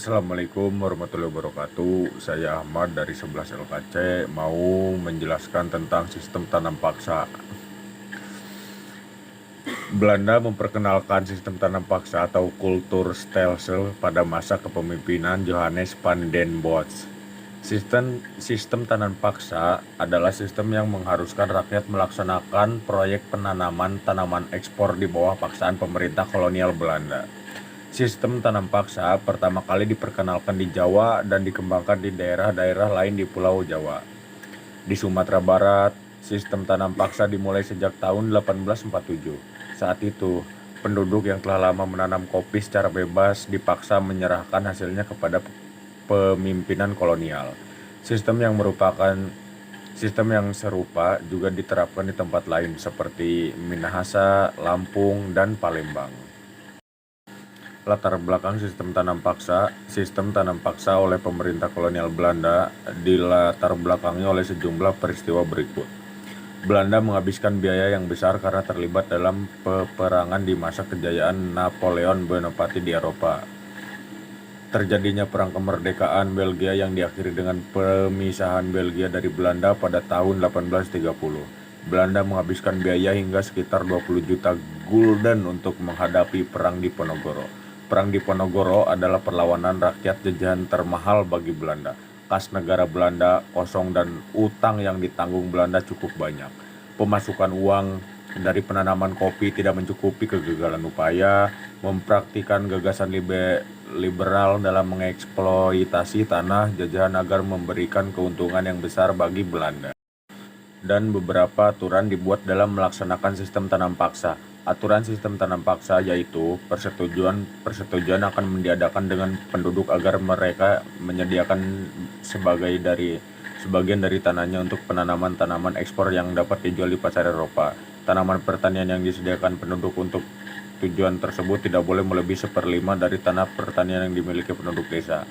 Assalamualaikum warahmatullahi wabarakatuh. Saya Ahmad dari 11 LKC mau menjelaskan tentang sistem tanam paksa. Belanda memperkenalkan sistem tanam paksa atau kulturstelsel pada masa kepemimpinan Johannes van den Bosch. Sistem tanam paksa adalah sistem yang mengharuskan rakyat melaksanakan proyek penanaman tanaman ekspor di bawah paksaan pemerintah kolonial Belanda. Sistem tanam paksa pertama kali diperkenalkan di Jawa dan dikembangkan di daerah-daerah lain di Pulau Jawa. Di Sumatera Barat, sistem tanam paksa dimulai sejak tahun 1847. Saat itu, penduduk yang telah lama menanam kopi secara bebas dipaksa menyerahkan hasilnya kepada pemimpinan kolonial. Sistem yang serupa juga diterapkan di tempat lain seperti Minahasa, Lampung, dan Palembang. Latar belakang sistem tanam paksa oleh pemerintah kolonial Belanda dilatar belakangi oleh sejumlah peristiwa berikut. Belanda menghabiskan biaya yang besar karena terlibat dalam peperangan di masa kejayaan Napoleon Bonaparte di Eropa. Terjadinya perang kemerdekaan Belgia yang diakhiri dengan pemisahan Belgia dari Belanda pada tahun 1830. Belanda menghabiskan biaya hingga sekitar 20 juta gulden untuk menghadapi Perang Diponegoro. Perang Diponegoro adalah perlawanan rakyat jajahan termahal bagi Belanda. Kas negara Belanda kosong dan utang yang ditanggung Belanda cukup banyak. Pemasukan uang dari penanaman kopi tidak mencukupi kegagalan upaya mempraktikkan gagasan liberal dalam mengeksploitasi tanah jajahan agar memberikan keuntungan yang besar bagi Belanda. Dan beberapa aturan dibuat dalam melaksanakan sistem tanam paksa. Aturan sistem tanam paksa yaitu persetujuan akan diadakan dengan penduduk agar mereka menyediakan sebagian dari tanahnya untuk penanaman tanaman ekspor yang dapat dijual di pasar Eropa. Tanaman pertanian yang disediakan penduduk untuk tujuan tersebut tidak boleh melebihi 1/5 dari tanah pertanian yang dimiliki penduduk desa.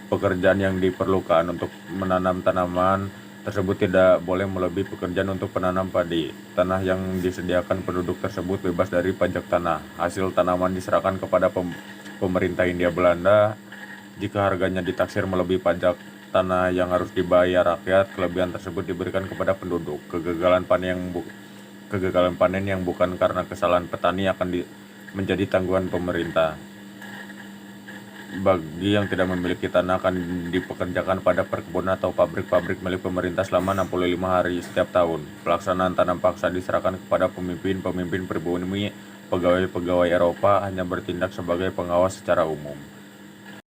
Pekerjaan yang diperlukan untuk menanam tanaman tersebut tidak boleh melebihi pekerjaan untuk penanam padi. Tanah yang disediakan penduduk tersebut bebas dari pajak tanah. Hasil tanaman diserahkan kepada pemerintah Hindia Belanda. Jika harganya ditaksir melebihi pajak tanah yang harus dibayar rakyat, kelebihan tersebut diberikan kepada penduduk. Kegagalan panen yang bukan karena kesalahan petani akan menjadi tanggungan pemerintah. Bagi yang tidak memiliki tanah akan dipekerjakan pada perkebunan atau pabrik-pabrik milik pemerintah selama 65 hari setiap tahun. Pelaksanaan tanam paksa diserahkan kepada pemimpin pribumi. Pegawai-pegawai Eropa hanya bertindak sebagai pengawas secara umum.